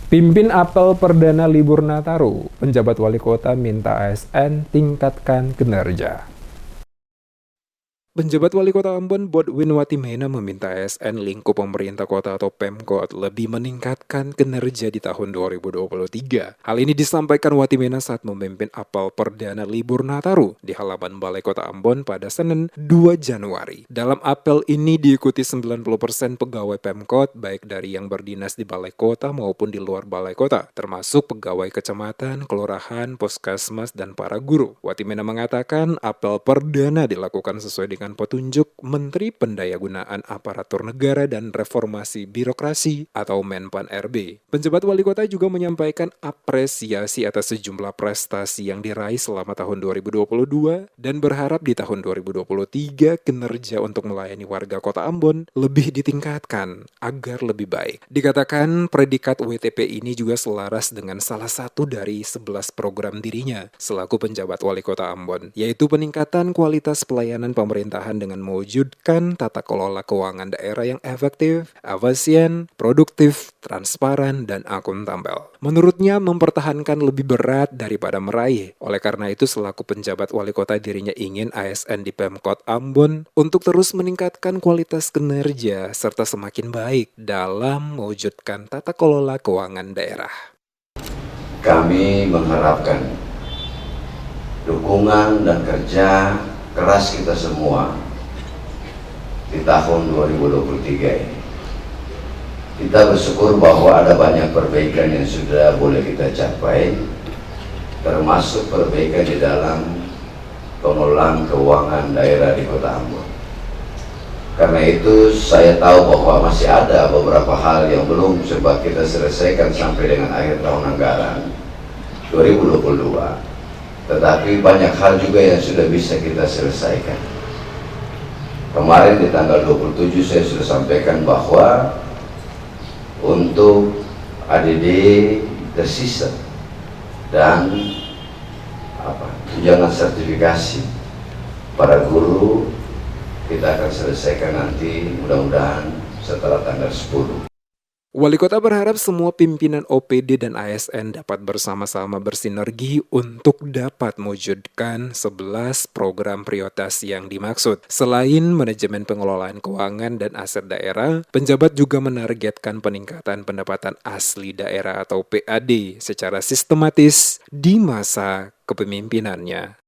Pimpin apel perdana libur Nataru, penjabat wali kota minta ASN tingkatkan kinerja. Penjabat Wali Kota Ambon Bodwin Watimena meminta ASN lingkup pemerintah kota atau Pemkot lebih meningkatkan kinerja di tahun 2023. Hal ini disampaikan Watimena saat memimpin apel perdana libur Nataru di halaman Balai Kota Ambon pada Senin 2 Januari. Dalam apel ini diikuti 90% pegawai Pemkot baik dari yang berdinas di Balai Kota maupun di luar Balai Kota, termasuk pegawai kecamatan, kelurahan, puskesmas, dan para guru. Watimena mengatakan apel perdana dilakukan sesuai dengan petunjuk Menteri Pendayagunaan Aparatur Negara dan Reformasi Birokrasi atau Menpan RB. Penjabat wali kota juga menyampaikan apresiasi atas sejumlah prestasi yang diraih selama tahun 2022 dan berharap di tahun 2023 kinerja untuk melayani warga kota Ambon lebih ditingkatkan agar lebih baik. Dikatakan predikat WTP ini juga selaras dengan salah satu dari 11 program dirinya selaku penjabat wali kota Ambon, yaitu peningkatan kualitas pelayanan pemerintahan dengan mewujudkan tata kelola keuangan daerah yang efektif, efisien, produktif, transparan, dan akuntabel. Menurutnya, mempertahankan lebih berat daripada meraih. Oleh karena itu, selaku penjabat wali kota dirinya ingin ASN di Pemkot Ambon untuk terus meningkatkan kualitas kinerja serta semakin baik dalam mewujudkan tata kelola keuangan daerah. Kami mengharapkan dukungan dan kerja keras kita semua di tahun 2023 ini. Kita bersyukur bahwa ada banyak perbaikan yang sudah boleh kita capai, termasuk perbaikan di dalam pengelolaan keuangan daerah di Kota Ambon. Karena itu saya tahu bahwa masih ada beberapa hal yang belum sempat kita selesaikan sampai dengan akhir tahun anggaran 2022. Tetapi banyak hal juga yang sudah bisa kita selesaikan. Kemarin di tanggal 27 saya sudah sampaikan bahwa untuk ADD tersisa dan tunjangan sertifikasi para guru kita akan selesaikan nanti mudah-mudahan setelah tanggal 10. Wali kota berharap semua pimpinan OPD dan ASN dapat bersama-sama bersinergi untuk dapat mewujudkan 11 program prioritas yang dimaksud. Selain manajemen pengelolaan keuangan dan aset daerah, penjabat juga menargetkan peningkatan pendapatan asli daerah atau PAD secara sistematis di masa kepemimpinannya.